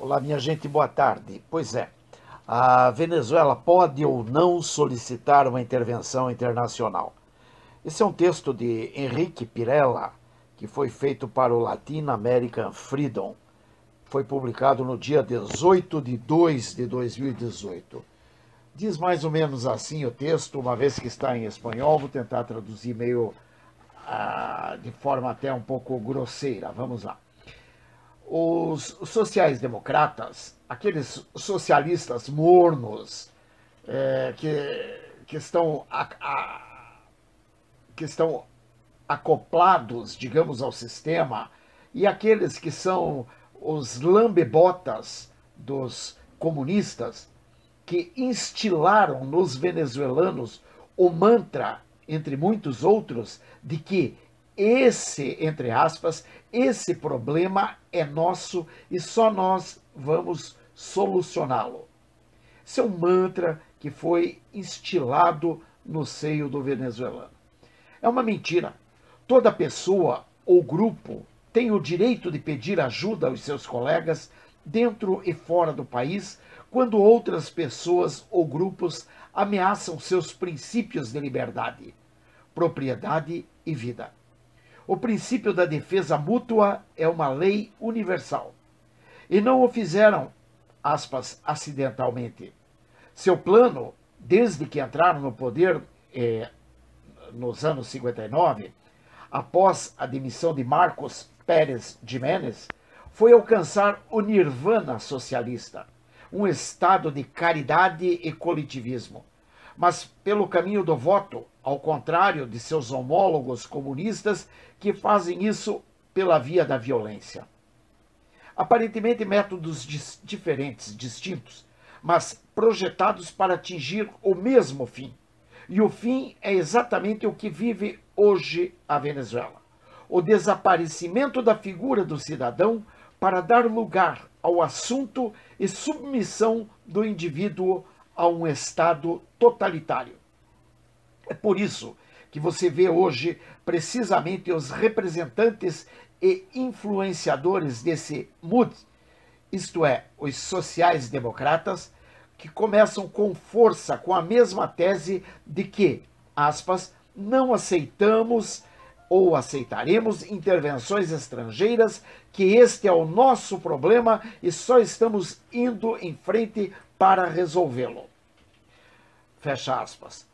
Olá, minha gente, boa tarde. Pois é, a Venezuela pode ou não solicitar uma intervenção internacional. Esse é um texto de Henrique Pirella, que foi feito para o Latin American Freedom. Foi publicado no dia 18 de 2 de 2018. Diz mais ou menos assim o texto, uma vez que está em espanhol, vou tentar traduzir meio de forma até um pouco grosseira. Vamos lá. Os sociais-democratas, aqueles socialistas mornos que estão acoplados, digamos, ao sistema, e aqueles que são os lambebotas dos comunistas, que instilaram nos venezuelanos o mantra, entre muitos outros, de que esse, entre aspas, esse problema é nosso e só nós vamos solucioná-lo. Esse é um mantra que foi instilado no seio do venezuelano. É uma mentira. Toda pessoa ou grupo tem o direito de pedir ajuda aos seus colegas dentro e fora do país quando outras pessoas ou grupos ameaçam seus princípios de liberdade, propriedade e vida. O princípio da defesa mútua é uma lei universal. E não o fizeram, aspas, acidentalmente. Seu plano, desde que entraram no poder nos anos 59, após a demissão de Marcos Pérez Jiménez, foi alcançar o nirvana socialista, um estado de caridade e coletivismo. Mas pelo caminho do voto, ao contrário de seus homólogos comunistas que fazem isso pela via da violência. Aparentemente métodos diferentes, distintos, mas projetados para atingir o mesmo fim. E o fim é exatamente o que vive hoje a Venezuela. O desaparecimento da figura do cidadão para dar lugar ao assunto e submissão do indivíduo a um Estado totalitário. É por isso que você vê hoje precisamente os representantes e influenciadores desse MUD, isto é, os sociais-democratas, que começam com força com a mesma tese de que, aspas, não aceitamos ou aceitaremos intervenções estrangeiras, que este é o nosso problema e só estamos indo em frente para resolvê-lo. Fecha aspas.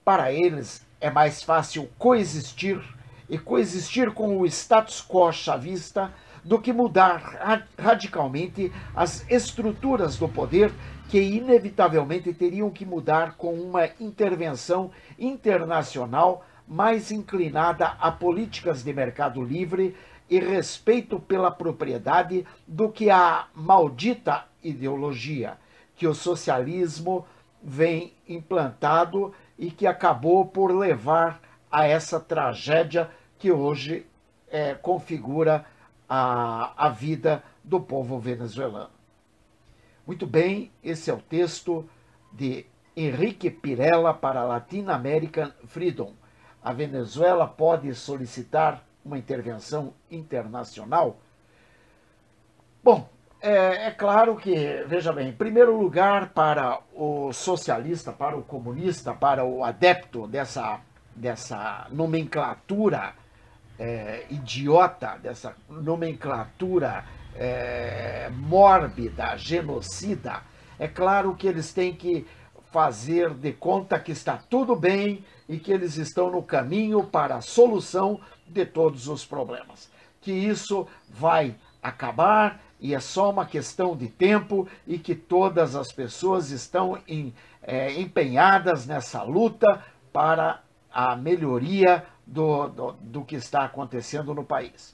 Para eles é mais fácil coexistir e coexistir com o status quo chavista do que mudar radicalmente as estruturas do poder que inevitavelmente teriam que mudar com uma intervenção internacional mais inclinada a políticas de mercado livre e respeito pela propriedade do que a maldita ideologia que o socialismo vem implantado e que acabou por levar a essa tragédia que hoje configura a vida do povo venezuelano. Muito bem, esse é o texto de Henrique Pirella para Latin American Freedom. A Venezuela pode solicitar uma intervenção internacional? Bom, é claro que, veja bem, em primeiro lugar, para o socialista, para o comunista, para o adepto dessa nomenclatura idiota, dessa nomenclatura mórbida, genocida, é claro que eles têm que fazer de conta que está tudo bem e que eles estão no caminho para a solução de todos os problemas. Que isso vai acabar e é só uma questão de tempo e que todas as pessoas estão empenhadas nessa luta para a melhoria do que está acontecendo no país.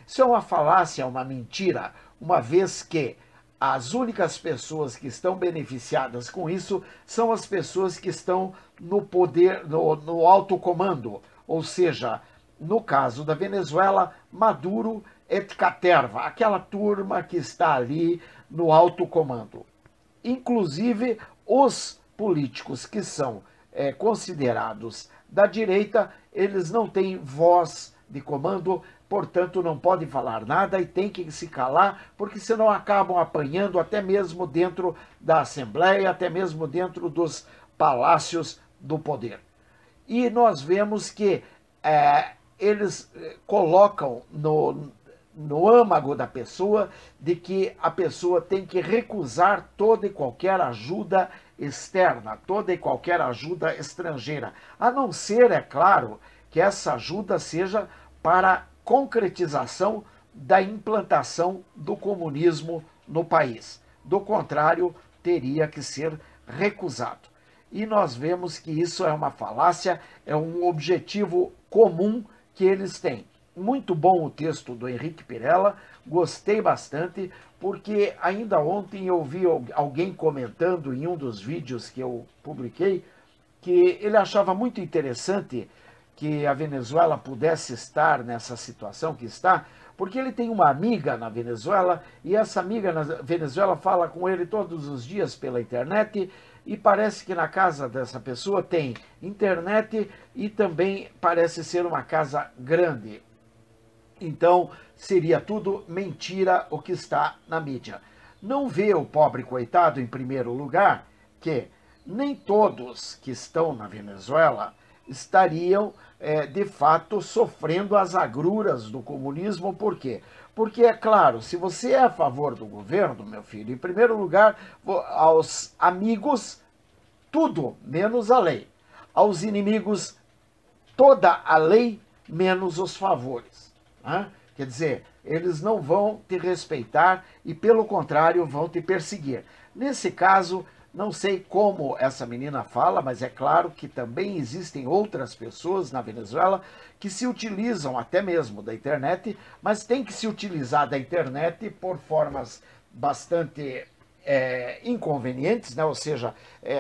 Isso é uma falácia, uma mentira, uma vez que as únicas pessoas que estão beneficiadas com isso são as pessoas que estão no poder, no alto comando, ou seja, no caso da Venezuela, Maduro et caterva, aquela turma que está ali no alto comando. Inclusive, os políticos que são considerados da direita, eles não têm voz de comando, portanto não podem falar nada e tem que se calar, porque senão acabam apanhando até mesmo dentro da Assembleia, até mesmo dentro dos palácios do poder. E nós vemos que eles colocam no âmago da pessoa de que a pessoa tem que recusar toda e qualquer ajuda externa, toda e qualquer ajuda estrangeira, a não ser, é claro, que essa ajuda seja para concretização da implantação do comunismo no país. Do contrário, teria que ser recusado. E nós vemos que isso é uma falácia, é um objetivo comum que eles têm. Muito bom o texto do Henrique Pirella, gostei bastante, porque ainda ontem eu vi alguém comentando em um dos vídeos que eu publiquei que ele achava muito interessante que a Venezuela pudesse estar nessa situação que está, porque ele tem uma amiga na Venezuela e essa amiga na Venezuela fala com ele todos os dias pela internet e parece que na casa dessa pessoa tem internet e também parece ser uma casa grande. Então, seria tudo mentira o que está na mídia. Não vê o pobre coitado, em primeiro lugar, que nem todos que estão na Venezuela estariam, de fato, sofrendo as agruras do comunismo. Por quê? Porque, é claro, se você é a favor do governo, meu filho, em primeiro lugar, aos amigos, tudo menos a lei. Aos inimigos, toda a lei menos os favores. Quer dizer, eles não vão te respeitar e, pelo contrário, vão te perseguir. Nesse caso, não sei como essa menina fala, mas é claro que também existem outras pessoas na Venezuela que se utilizam até mesmo da internet, mas tem que se utilizar da internet por formas bastante inconvenientes, né? Ou seja,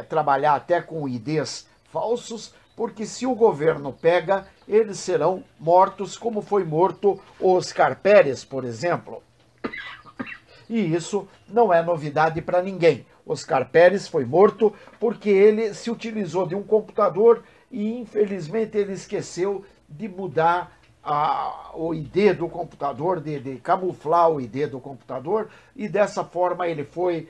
trabalhar até com IDs falsos, porque se o governo pega, eles serão mortos, como foi morto o Oscar Pérez, por exemplo. E isso não é novidade para ninguém. Oscar Pérez foi morto porque ele se utilizou de um computador e, infelizmente, ele esqueceu de mudar o ID do computador, de camuflar o ID do computador, e dessa forma ele foi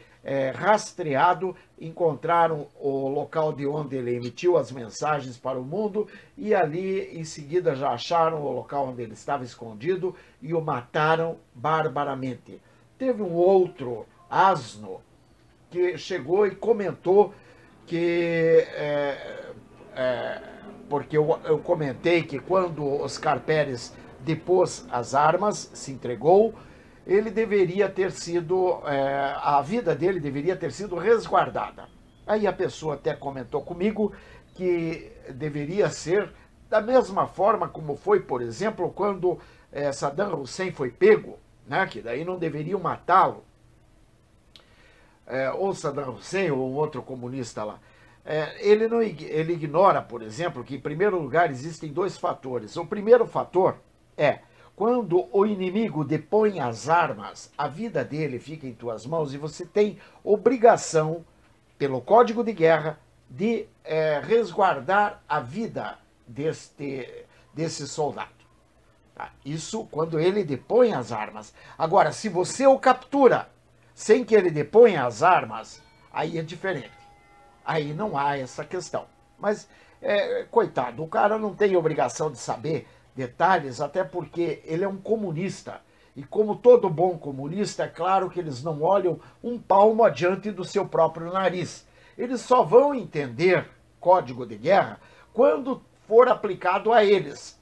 rastreado, encontraram o local de onde ele emitiu as mensagens para o mundo e ali em seguida já acharam o local onde ele estava escondido e o mataram barbaramente. Teve um outro asno que chegou e comentou que, porque eu comentei que quando Oscar Pérez depôs as armas, se entregou, ele deveria ter sido, a vida dele deveria ter sido resguardada. Aí a pessoa até comentou comigo que deveria ser da mesma forma como foi, por exemplo, quando Saddam Hussein foi pego, né, que daí não deveriam matá-lo, ou Saddam Hussein ou um outro comunista lá. Ele ignora, por exemplo, que em primeiro lugar existem dois fatores. O primeiro fator é quando o inimigo depõe as armas, a vida dele fica em tuas mãos e você tem obrigação, pelo Código de Guerra, de resguardar a vida desse soldado. Tá? Isso quando ele depõe as armas. Agora, se você o captura sem que ele deponha as armas, aí é diferente. Aí não há essa questão. Mas, coitado, o cara não tem obrigação de saber detalhes, até porque ele é um comunista. E como todo bom comunista, é claro que eles não olham um palmo adiante do seu próprio nariz. Eles só vão entender Código de Guerra quando for aplicado a eles.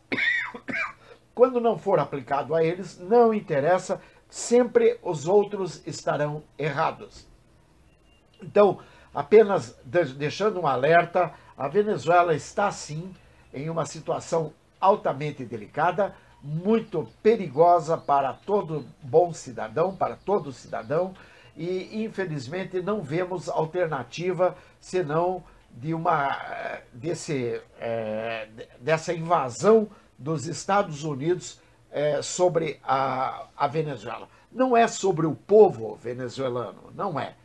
Quando não for aplicado a eles, não interessa, sempre os outros estarão errados. Então, apenas deixando um alerta, a Venezuela está sim em uma situação altamente delicada, muito perigosa para todo bom cidadão, para todo cidadão, e infelizmente não vemos alternativa senão dessa invasão dos Estados Unidos sobre a Venezuela. Não é sobre o povo venezuelano, não é.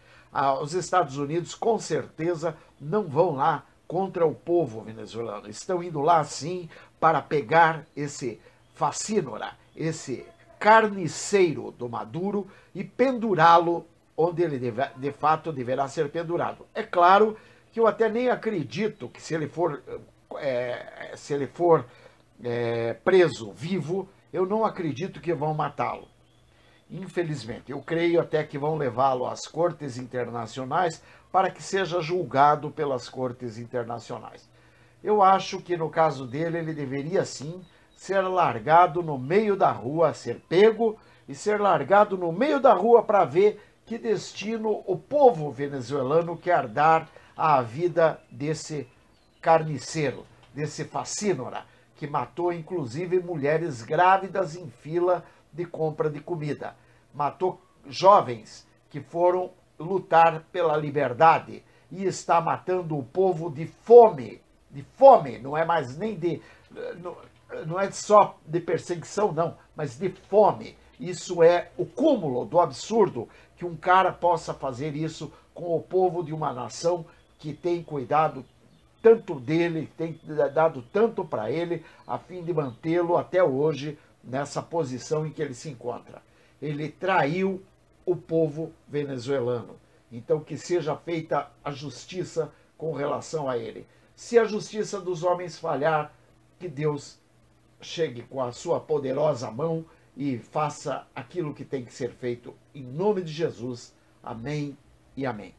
Os Estados Unidos com certeza não vão lá contra o povo venezuelano. Estão indo lá sim para pegar esse facínora, esse carniceiro do Maduro e pendurá-lo onde ele de fato deverá ser pendurado. É claro que eu até nem acredito que se ele for preso vivo, eu não acredito que vão matá-lo. Infelizmente, eu creio até que vão levá-lo às cortes internacionais para que seja julgado pelas cortes internacionais. Eu acho que no caso dele, ele deveria sim ser largado no meio da rua, ser pego e ser largado no meio da rua para ver que destino o povo venezuelano quer dar à vida desse carniceiro, desse facínora, que matou inclusive mulheres grávidas em fila de compra de comida. Matou jovens que foram lutar pela liberdade e está matando o povo de fome. De fome, não é mais nem de. Não é só de perseguição, não, mas de fome. Isso é o cúmulo do absurdo que um cara possa fazer isso com o povo de uma nação que tem cuidado tanto dele, tem dado tanto para ele, a fim de mantê-lo até hoje nessa posição em que ele se encontra. Ele traiu o povo venezuelano. Então que seja feita a justiça com relação a ele. Se a justiça dos homens falhar, que Deus chegue com a sua poderosa mão e faça aquilo que tem que ser feito em nome de Jesus. Amém e amém.